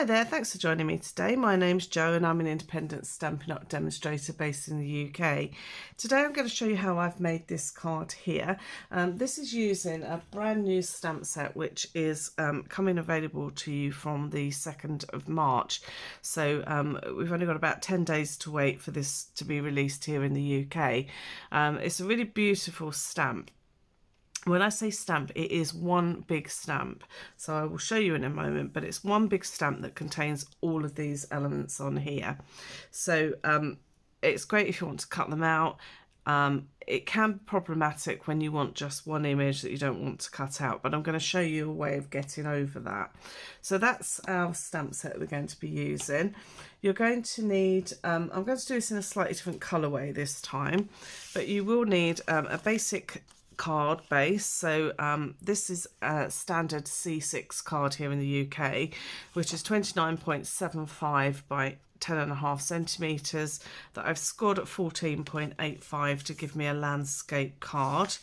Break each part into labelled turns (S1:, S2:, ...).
S1: Hi there, thanks for joining me today. My name's Jo and I'm an independent Stampin' Up demonstrator based in the UK. Today I'm going to show you how I've made this card here. This is using a brand new stamp set which is coming available to you from the 2nd of March. So we've only got about 10 days to wait for this to be released here in the UK. It's a really beautiful stamp. When I say stamp, it is one big stamp. So I will show you in a moment, but it's one big stamp that contains all of these elements on here. So it's great if you want to cut them out. It can be problematic when you want just one image that you don't want to cut out, but I'm going to show you a way of getting over that. So that's our stamp set we're going to be using. You're going to need, I'm going to do this in a slightly different colourway this time, but you will need a basic card base. So this is a standard C6 card here in the UK, which is 29.75 by 10.5 centimetres that I've scored at 14.85 to give me a landscape card.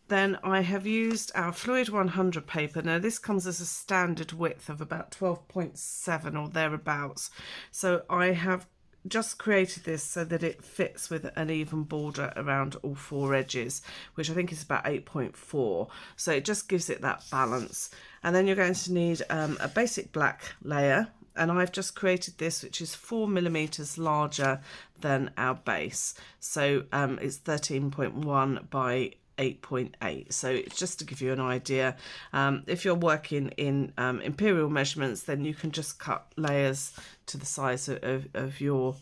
S1: Then I have used our Fluid 100 paper. Now this comes as a standard width of about 12.7 or thereabouts. So I have just created this so that it fits with an even border around all four edges, which I think is about 8.4. So it just gives it that balance. And then you're going to need a basic black layer, and I've just created this, which is 4mm larger than our base. So it's 13.1 by 8.8. So it's just to give you an idea. If you're working in imperial measurements, then you can just cut layers to the size of your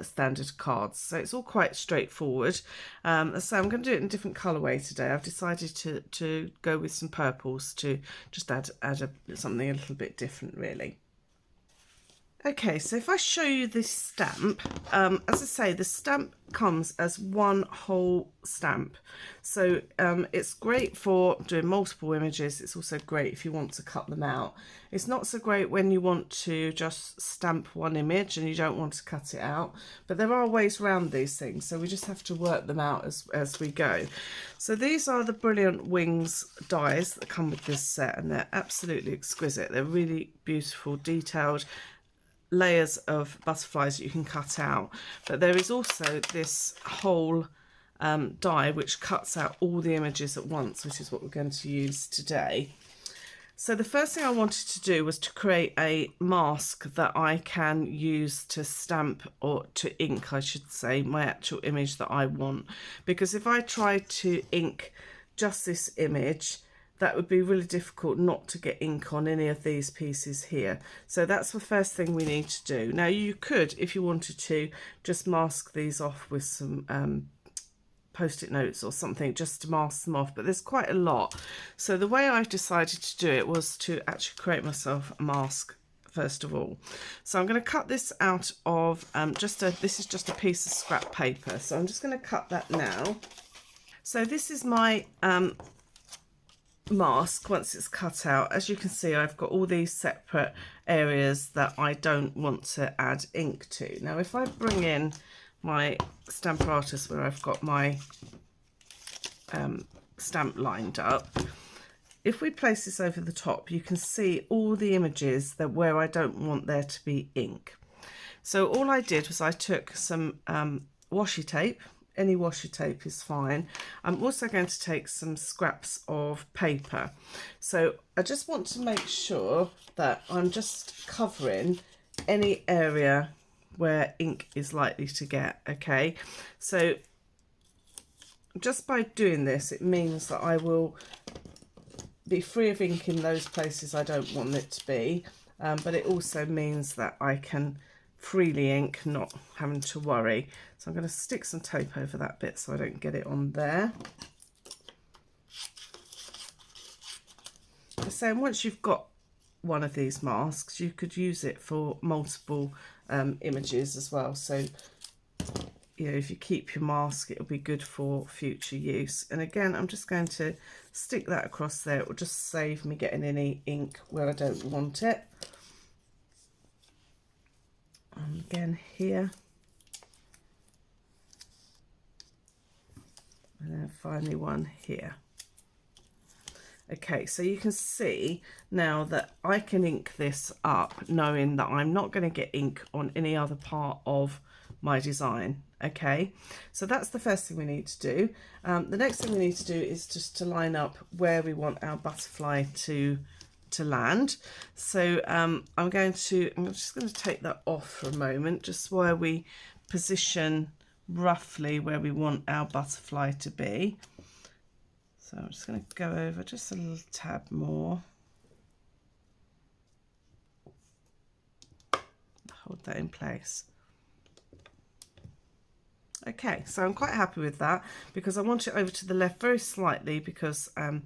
S1: standard cards. So it's all quite straightforward. So I'm going to do it in a different colourway today. I've decided to go with some purples to just add something a little bit different, really. Okay, so if I show you this stamp, as I say, the stamp comes as one whole stamp. So it's great for doing multiple images. It's also great if you want to cut them out. It's not so great when you want to just stamp one image and you don't want to cut it out, but there are ways around these things, so we just have to work them out as we go. So these are the Brilliant Wings dies that come with this set, and they're absolutely exquisite. They're really beautiful, detailed layers of butterflies that you can cut out, but there is also this whole die which cuts out all the images at once, which is what we're going to use today. So the first thing I wanted to do was to create a mask that I can use to stamp, or to ink I should say, my actual image that I want, because if I tried to ink just this image, that would be really difficult not to get ink on any of these pieces here. So that's the first thing we need to do. Now you could, if you wanted to, just mask these off with some post-it notes or something just to mask them off, but there's quite a lot. So the way I've decided to do it was to actually create myself a mask first of all. So I'm going to cut this out of this is just a piece of scrap paper. So I'm just going to cut that now. So this is my mask once it's cut out. As you can see, I've got all these separate areas that I don't want to add ink to. Now if I bring in my Stamparatus where I've got my stamp lined up, if we place this over the top, you can see all the images that where I don't want there to be ink. So all I did was I took some washi tape. Any washi tape is fine. I'm also going to take some scraps of paper. So I just want to make sure that I'm just covering any area where ink is likely to get, okay? So just by doing this, it means that I will be free of ink in those places I don't want it to be, but it also means that I can freely ink, not having to worry. So I'm going to stick some tape over that bit so I don't get it on there. So once you've got one of these masks, you could use it for multiple images as well. So you know, if you keep your mask, it'll be good for future use. And again, I'm just going to stick that across there. It will just save me getting any ink where I don't want it. And again here, and then finally one here. Okay, so you can see now that I can ink this up knowing that I'm not going to get ink on any other part of my design. Okay, so that's the first thing we need to do. The next thing we need to do is just to line up where we want our butterfly to land. So I'm just going to take that off for a moment, just where we position roughly where we want our butterfly to be. So I'm just going to go over just a little tab more. Hold that in place. Okay, so I'm quite happy with that because I want it over to the left very slightly because I'm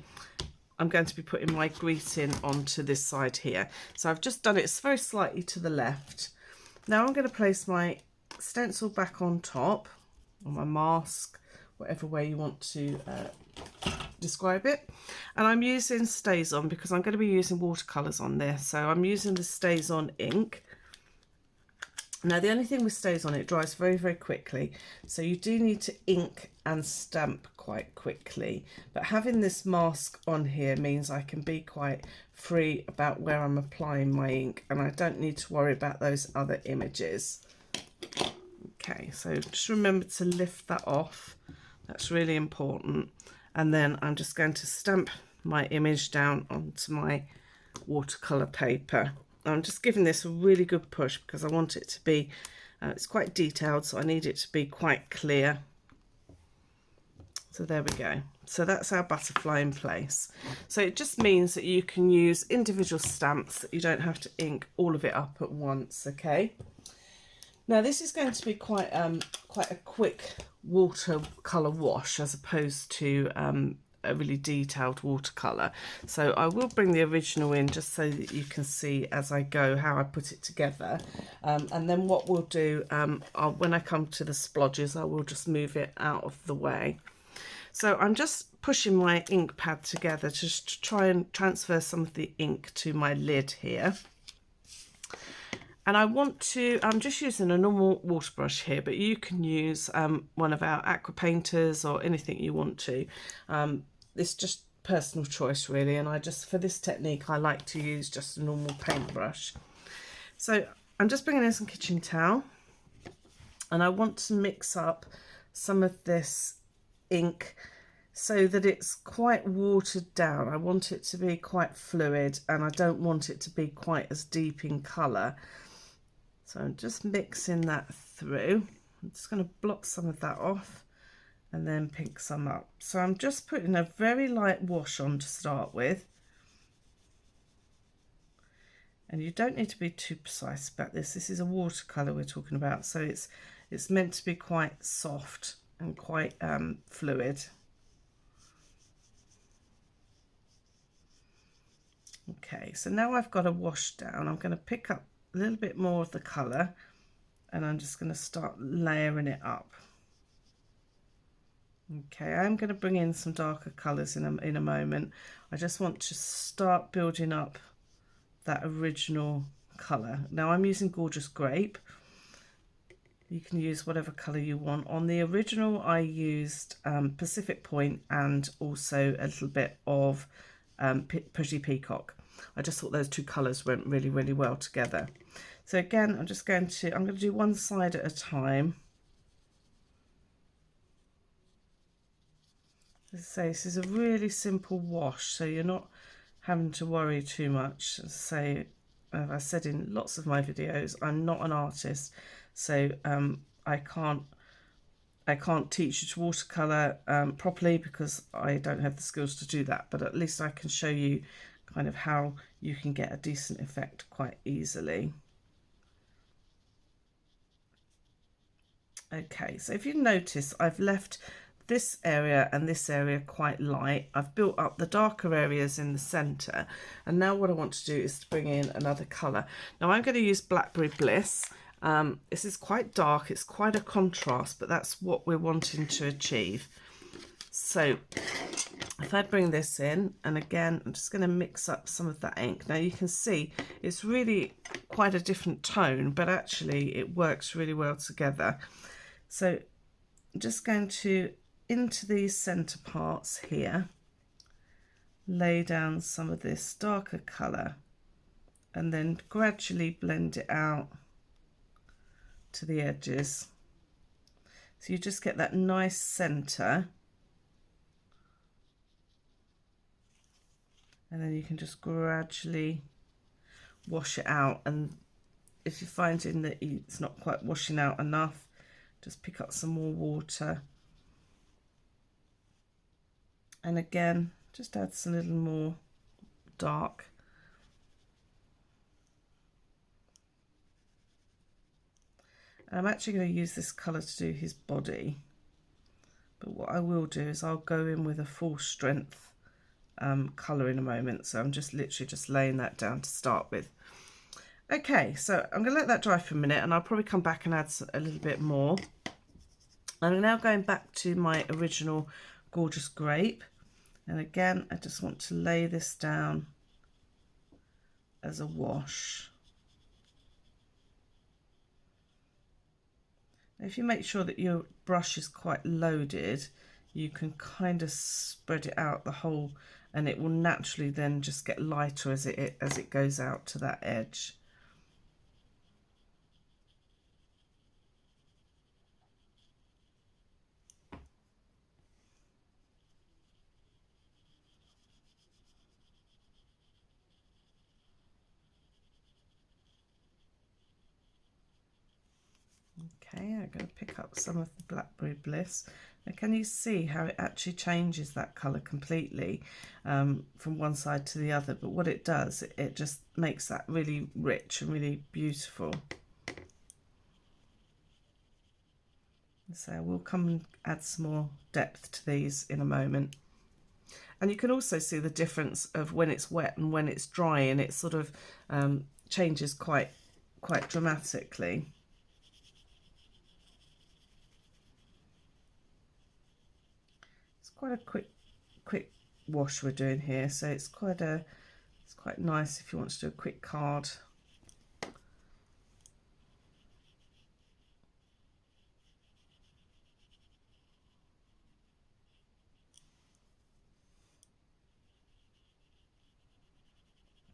S1: going to be putting my greeting onto this side here. So I've just done it very slightly to the left. Now I'm going to place my stencil back on top, or my mask, whatever way you want to describe it, and I'm using Stays On because I'm going to be using watercolors on this, so I'm using the Stays On ink. Now the only thing with Stays On, it dries very, very quickly, so you do need to ink and stamp quite quickly, but having this mask on here means I can be quite free about where I'm applying my ink and I don't need to worry about those other images. Okay, so just remember to lift that off, that's really important. And then I'm just going to stamp my image down onto my watercolour paper. I'm just giving this a really good push because I want it to be, it's quite detailed, so I need it to be quite clear. So there we go. So that's our butterfly in place. So it just means that you can use individual stamps, that you don't have to ink all of it up at once, okay? Now this is going to be quite a quick watercolour wash as opposed to a really detailed watercolour. So I will bring the original in just so that you can see as I go how I put it together. And then what we'll do, when I come to the splodges, I will just move it out of the way. So I'm just pushing my ink pad together just to try and transfer some of the ink to my lid here. And I'm just using a normal water brush here, but you can use one of our aqua painters or anything you want to. It's just personal choice really, and for this technique I like to use just a normal paintbrush. So I'm just bringing in some kitchen towel and I want to mix up some of this ink so that it's quite watered down. I want it to be quite fluid and I don't want it to be quite as deep in colour. So I'm just mixing that through. I'm just going to block some of that off and then pick some up. So I'm just putting a very light wash on to start with. And you don't need to be too precise about this. This is a watercolour we're talking about, so it's meant to be quite soft and quite fluid. Okay, so now I've got a wash down, I'm going to pick up a little bit more of the colour and I'm just going to start layering it up. Okay, I'm going to bring in some darker colours in a moment. I just want to start building up that original colour. Now I'm using Gorgeous Grape. You can use whatever colour you want. On the original I used Pacific Point and also a little bit of Pretty Peacock. I just thought those two colours went really, really well together. So again, I'm going to do one side at a time. As I say, this is a really simple wash, so you're not having to worry too much. As I said in lots of my videos, I'm not an artist, so I can't teach you to watercolour properly because I don't have the skills to do that, but at least I can show you kind of how you can get a decent effect quite easily. Okay, so if you notice, I've left this area and this area quite light. I've built up the darker areas in the centre, and now what I want to do is to bring in another colour. Now I'm going to use Blackberry Bliss. This is quite dark, it's quite a contrast, but that's what we're wanting to achieve. So if I bring this in, and again I'm just going to mix up some of that ink. Now you can see it's really quite a different tone, but actually it works really well together. So I'm just going to into these centre parts here, lay down some of this darker colour and then gradually blend it out to the edges. So you just get that nice centre, and then you can just gradually wash it out. And if you're finding that it's not quite washing out enough, just pick up some more water, and again just add some little more dark. I'm actually going to use this colour to do his body, but what I will do is I'll go in with a full strength colour in a moment. So I'm just literally just laying that down to start with. Okay, so I'm going to let that dry for a minute, and I'll probably come back and add a little bit more. I'm now going back to my original Gorgeous Grape, and again I just want to lay this down as a wash. If you make sure that your brush is quite loaded, you can kind of spread it out the whole, and it will naturally then just get lighter as it goes out to that edge. Okay, I'm going to pick up some of the Blackberry Bliss. Now, can you see how it actually changes that colour completely from one side to the other? But what it does, it just makes that really rich and really beautiful. So we'll come and add some more depth to these in a moment. And you can also see the difference of when it's wet and when it's dry, and it sort of changes quite dramatically. Quite a quick wash we're doing here, so it's quite nice if you want to do a quick card.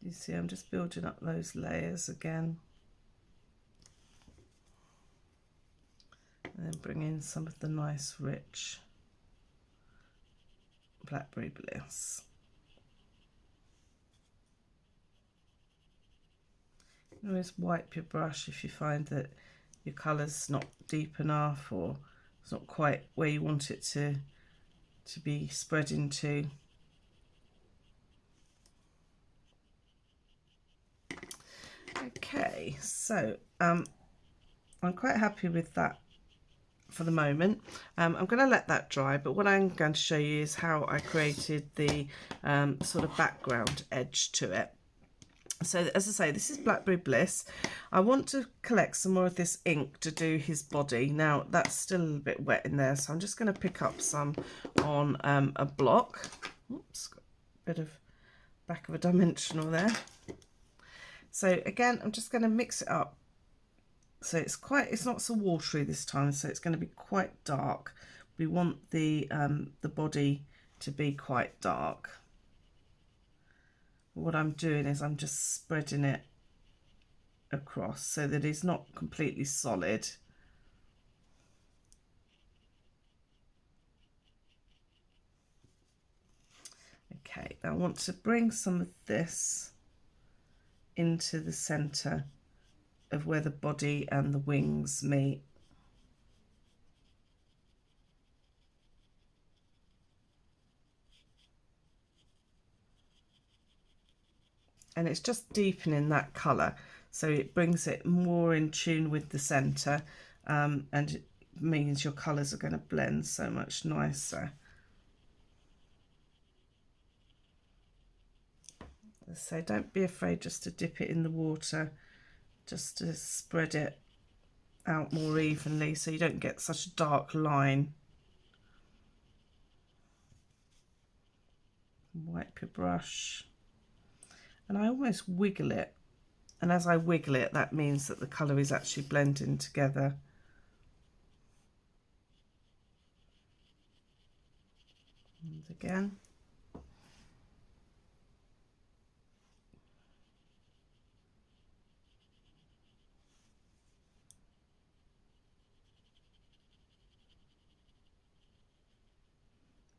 S1: You see, I'm just building up those layers again, and then bring in some of the nice rich Blackberry Bliss. You always wipe your brush if you find that your colour's not deep enough, or it's not quite where you want it to be spread into. Okay, so I'm quite happy with that for the moment. I'm going to let that dry, but what I'm going to show you is how I created the sort of background edge to it. So as I say, this is Blackberry Bliss. I want to collect some more of this ink to do his body. Now that's still a little bit wet in there, so I'm just going to pick up some on a block. Oops, got a bit of back of a dimensional there. So again, I'm just going to mix it up. So it's not so watery this time, so it's going to be quite dark. We want the body to be quite dark. What I'm doing is I'm just spreading it across so that it's not completely solid. Okay, I want to bring some of this into the centre of where the body and the wings meet. And it's just deepening that colour, so it brings it more in tune with the centre, and it means your colours are going to blend so much nicer. So don't be afraid just to dip it in the water, just to spread it out more evenly so you don't get such a dark line. Wipe your brush, and I almost wiggle it, and as I wiggle it, that means that the colour is actually blending together. And again.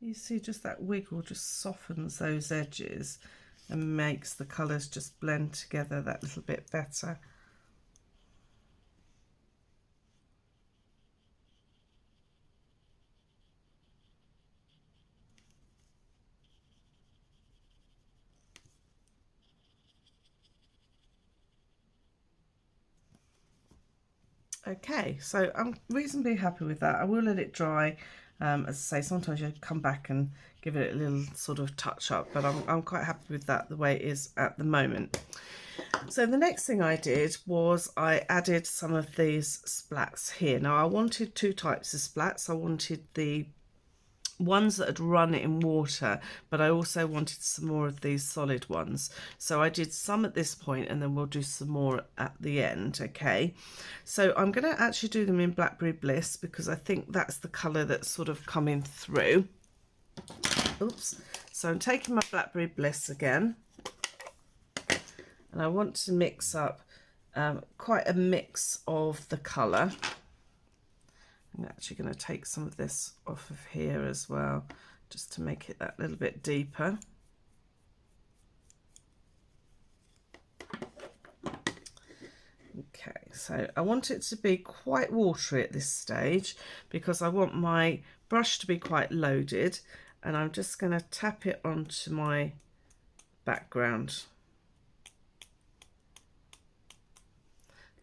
S1: You see just that wiggle just softens those edges and makes the colours just blend together that little bit better. Okay, so I'm reasonably happy with that. I will let it dry. As I say, sometimes you come back and give it a little sort of touch up, but I'm quite happy with that the way it is at the moment. So the next thing I did was I added some of these splats here. Now I wanted two types of splats. I wanted the ones that had run in water, but I also wanted some more of these solid ones. So I did some at this point and then we'll do some more at the end. Okay, so I'm going to actually do them in Blackberry Bliss because I think that's the colour that's sort of coming through. Oops. So I'm taking my Blackberry Bliss again and I want to mix up quite a mix of the colour. I'm actually going to take some of this off of here as well, just to make it that little bit deeper. Okay, so I want it to be quite watery at this stage because I want my brush to be quite loaded, and I'm just going to tap it onto my background.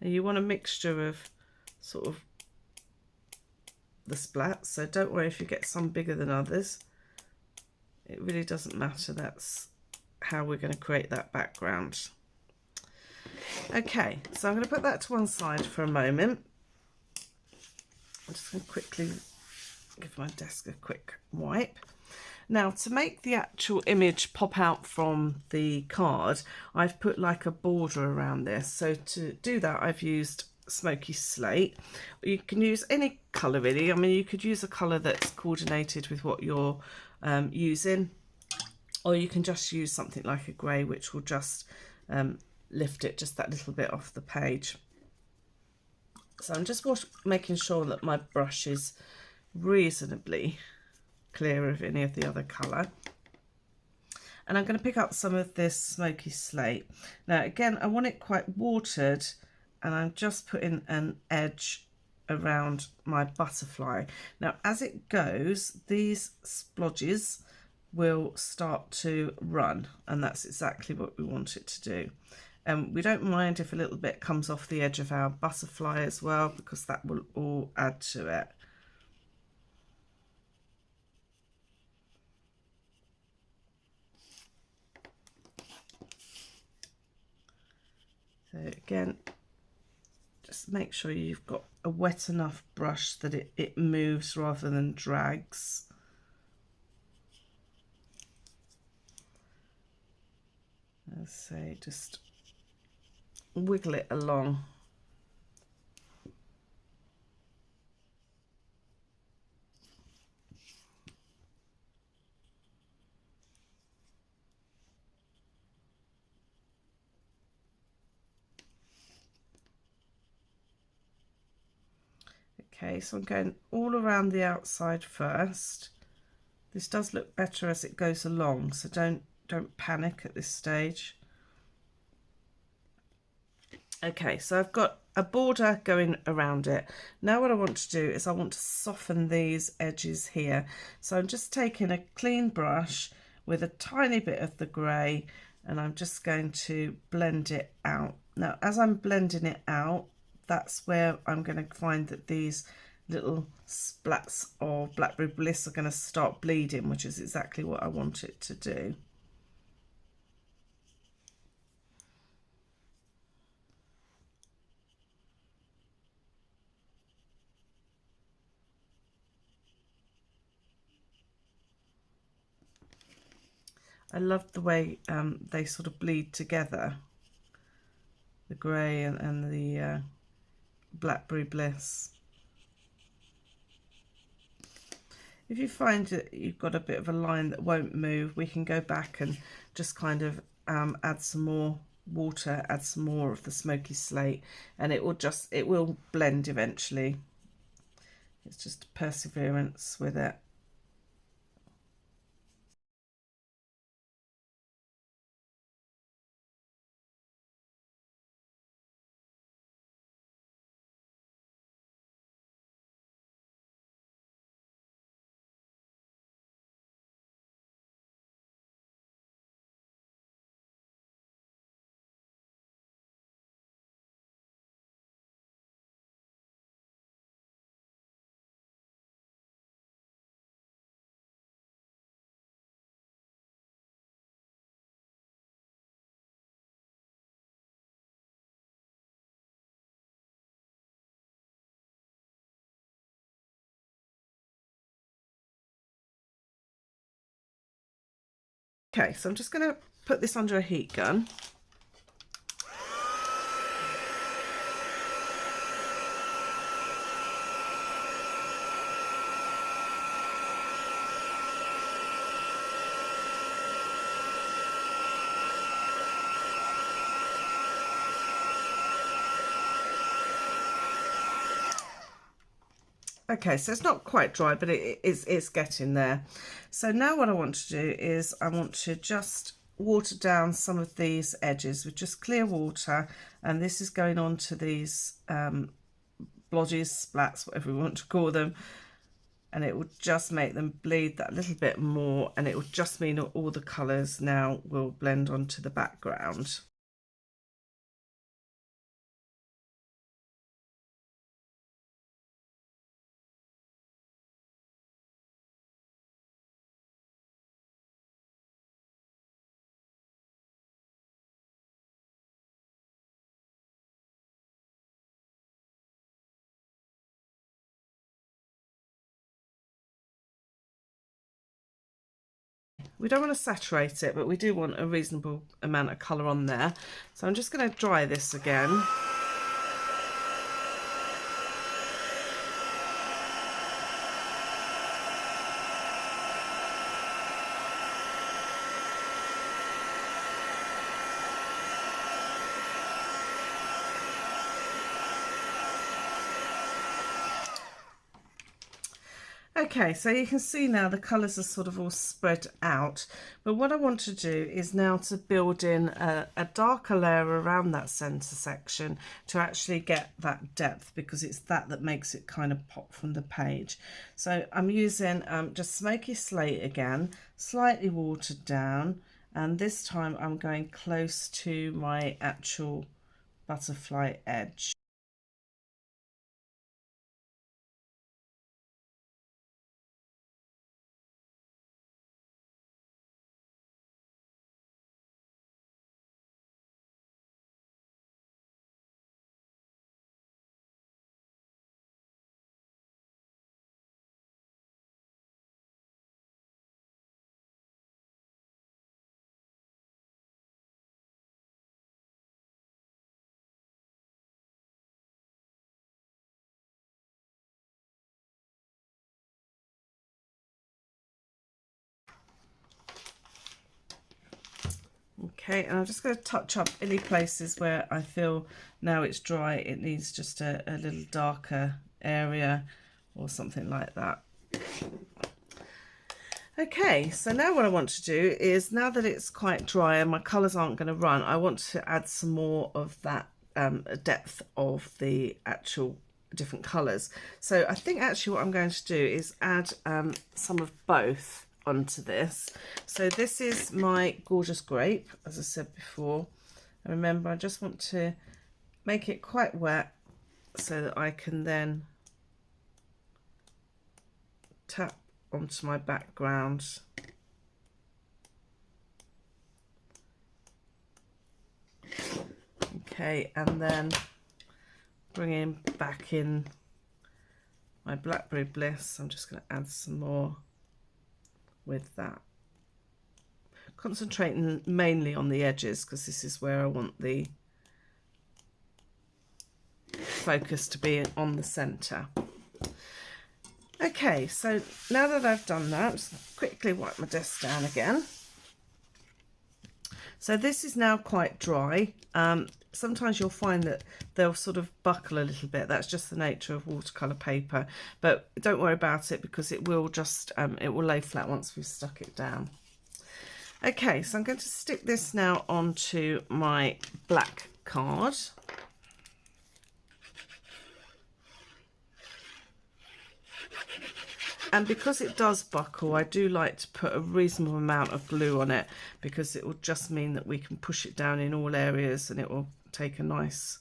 S1: And you want a mixture of sort of the splats, so don't worry if you get some bigger than others. It really doesn't matter. That's how we're going to create that background. Okay, so I'm going to put that to one side for a moment. I'm just going to quickly give my desk a quick wipe. Now, to make the actual image pop out from the card, I've put like a border around this. So to do that, I've used smoky slate. You can use any colour really. I mean, you could use a colour that's coordinated with what you're using, or you can just use something like a grey, which will just lift it just that little bit off the page. So I'm just making sure that my brush is reasonably clear of any of the other colour. And I'm going to pick up some of this smoky slate. Now again, I want it quite watered, and I'm just putting an edge around my butterfly. Now as it goes, these splodges will start to run, and that's exactly what we want it to do. We don't mind if a little bit comes off the edge of our butterfly as well, because that will all add to it. So again, just make sure you've got a wet enough brush that it moves rather than drags. Let's say just wiggle it along. Okay, so I'm going all around the outside first. This does look better as it goes along, so don't panic at this stage. Okay, so I've got a border going around it. Now what I want to do is I want to soften these edges here. So I'm just taking a clean brush with a tiny bit of the grey, and I'm just going to blend it out. Now as I'm blending it out, that's where I'm going to find that these little splats of Blackberry Bliss are going to start bleeding, which is exactly what I want it to do. I love the way they sort of bleed together, the grey and the Blackberry Bliss. If you find that you've got a bit of a line that won't move, we can go back and just kind of add some more water, add some more of the smoky slate, and it will blend eventually. It's just perseverance with it. Okay, so I'm just going to put this under a heat gun. Okay, so it's not quite dry, but it's getting there. So now what I want to do is I want to just water down some of these edges with just clear water, and this is going on to these blotches, splats, whatever we want to call them, and it will just make them bleed that little bit more, and it will just mean that all the colours now will blend onto the background. We don't want to saturate it, but we do want a reasonable amount of colour on there. So I'm just going to dry this again. Okay, so you can see now the colours are sort of all spread out, but what I want to do is now to build in a darker layer around that centre section to actually get that depth, because it's that makes it kind of pop from the page. So I'm using just smoky slate again, slightly watered down, and this time I'm going close to my actual butterfly edge. Okay, and I'm just going to touch up any places where I feel now it's dry, it needs just a little darker area or something like that. Okay, so now what I want to do is, now that it's quite dry and my colours aren't going to run, I want to add some more of that depth of the actual different colours. So I think actually what I'm going to do is add some of both onto this. So this is my gorgeous grape, as I said before. And remember, I just want to make it quite wet so that I can then tap onto my background. Okay, and then bringing back in my Blackberry Bliss. I'm just going to add some more with that, concentrating mainly on the edges because this is where I want the focus to be on the center. Okay, so now that I've done that, just quickly wipe my desk down again. So this is now quite dry. Sometimes you'll find that they'll sort of buckle a little bit. That's just the nature of watercolour paper, but don't worry about it because it will just it will lay flat once we've stuck it down. Okay, so I'm going to stick this now onto my black card. And because it does buckle, I do like to put a reasonable amount of glue on it because it will just mean that we can push it down in all areas and it will take a nice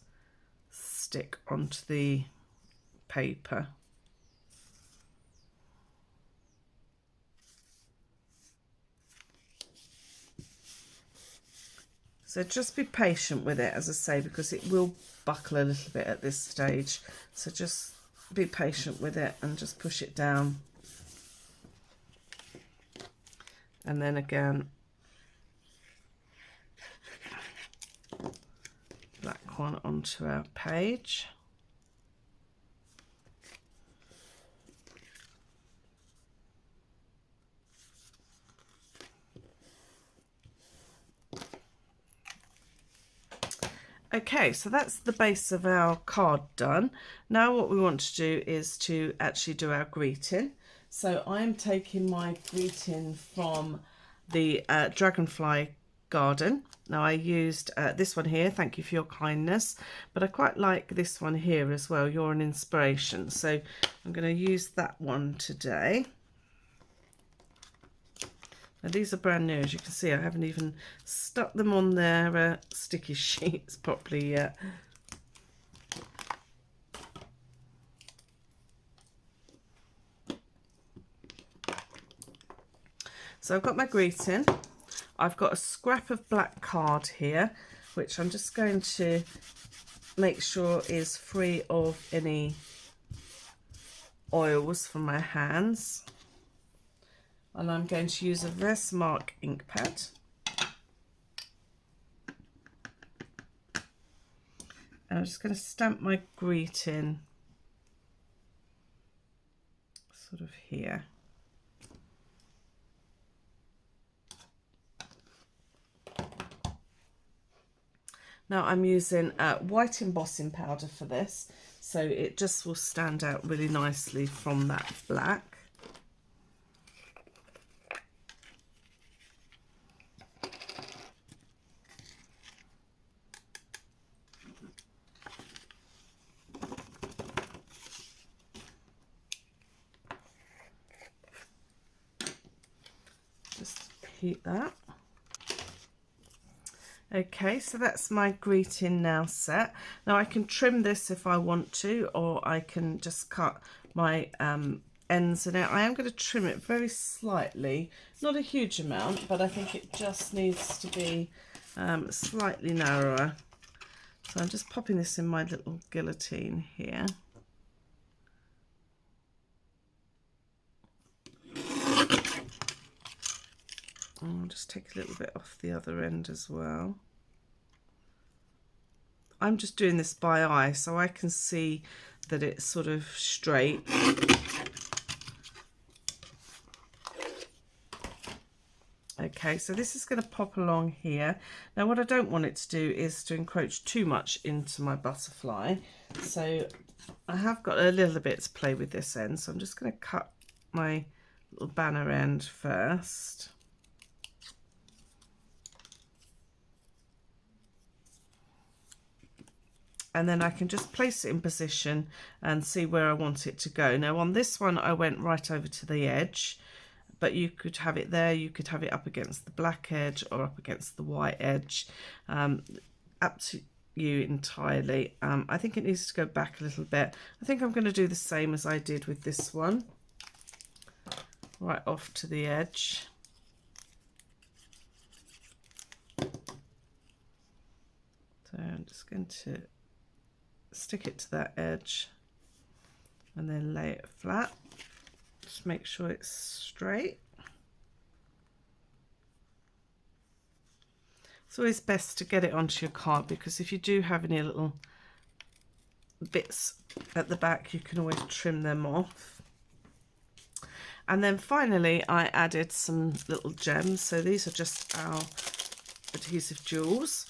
S1: stick onto the paper. So just be patient with it, as I say, because it will buckle a little bit at this stage. So just be patient with it and just push it down. And then again, one onto our page. Okay, so that's the base of our card done. Now what we want to do is to actually do our greeting. So I'm taking my greeting from the Dragonfly Garden. Now I used this one here, thank you for your kindness, but I quite like this one here as well, you're an inspiration. So I'm going to use that one today. Now these are brand new, as you can see. I haven't even stuck them on their sticky sheets properly yet. So I've got my greeting. I've got a scrap of black card here, which I'm just going to make sure is free of any oils from my hands. And I'm going to use a Versamark ink pad. And I'm just going to stamp my greeting sort of here. Now I'm using white embossing powder for this, so it just will stand out really nicely from that black. Just heat that. Okay, so that's my greeting now set. Now I can trim this if I want to, or I can just cut my ends in it. I am going to trim it very slightly, not a huge amount, but I think it just needs to be slightly narrower. So I'm just popping this in my little guillotine here. I'll just take a little bit off the other end as well. I'm just doing this by eye so I can see that it's sort of straight. Okay, so this is going to pop along here. Now what I don't want it to do is to encroach too much into my butterfly. So I have got a little bit to play with this end, so I'm just going to cut my little banner end first. And then I can just place it in position and see where I want it to go. Now on this one I went right over to the edge, but you could have it there, you could have it up against the black edge or up against the white edge, up to you entirely. I think it needs to go back a little bit. I think I'm going to do the same as I did with this one, right off to the edge. So I'm just going to stick it to that edge and then lay it flat. Just make sure it's straight. It's always best to get it onto your card, because if you do have any little bits at the back, you can always trim them off. And then finally I added some little gems. So these are just our Adhesive Jewels.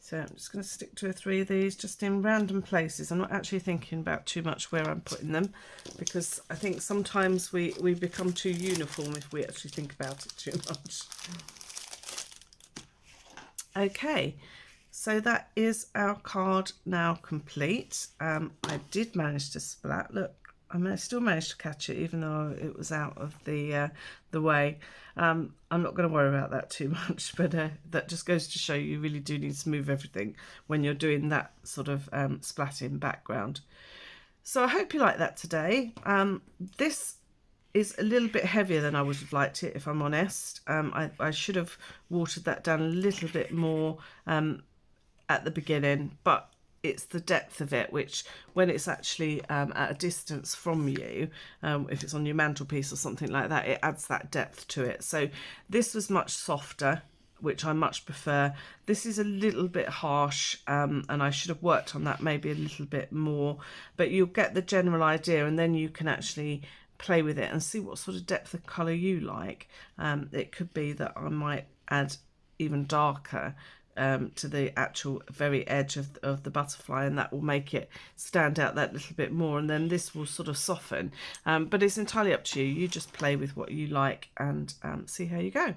S1: So I'm just going to stick 2 or 3 of these just in random places. I'm not actually thinking about too much where I'm putting them, because I think sometimes we become too uniform if we actually think about it too much. Okay, so that is our card now complete. I did manage to splat. Look, I still managed to catch it even though it was out of the way. I'm not going to worry about that too much, but that just goes to show you really do need to move everything when you're doing that sort of splatting background. So I hope you like that today. This is a little bit heavier than I would have liked it, if I'm honest. I should have watered that down a little bit more at the beginning, but it's the depth of it, which when it's actually at a distance from you, if it's on your mantelpiece or something like that, it adds that depth to it. So this was much softer, which I much prefer. This is a little bit harsh, and I should have worked on that maybe a little bit more, but you'll get the general idea, and then you can actually play with it and see what sort of depth of colour you like. It could be that I might add even darker to the actual very edge of the butterfly, and that will make it stand out that little bit more, and then this will sort of soften. But it's entirely up to you. You just play with what you like and see how you go.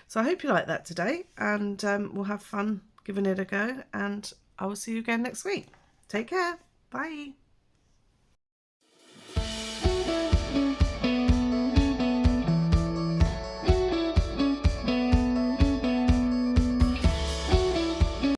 S1: So I hope you like that today, and we'll have fun giving it a go, and I will see you again next week. Take care. Bye.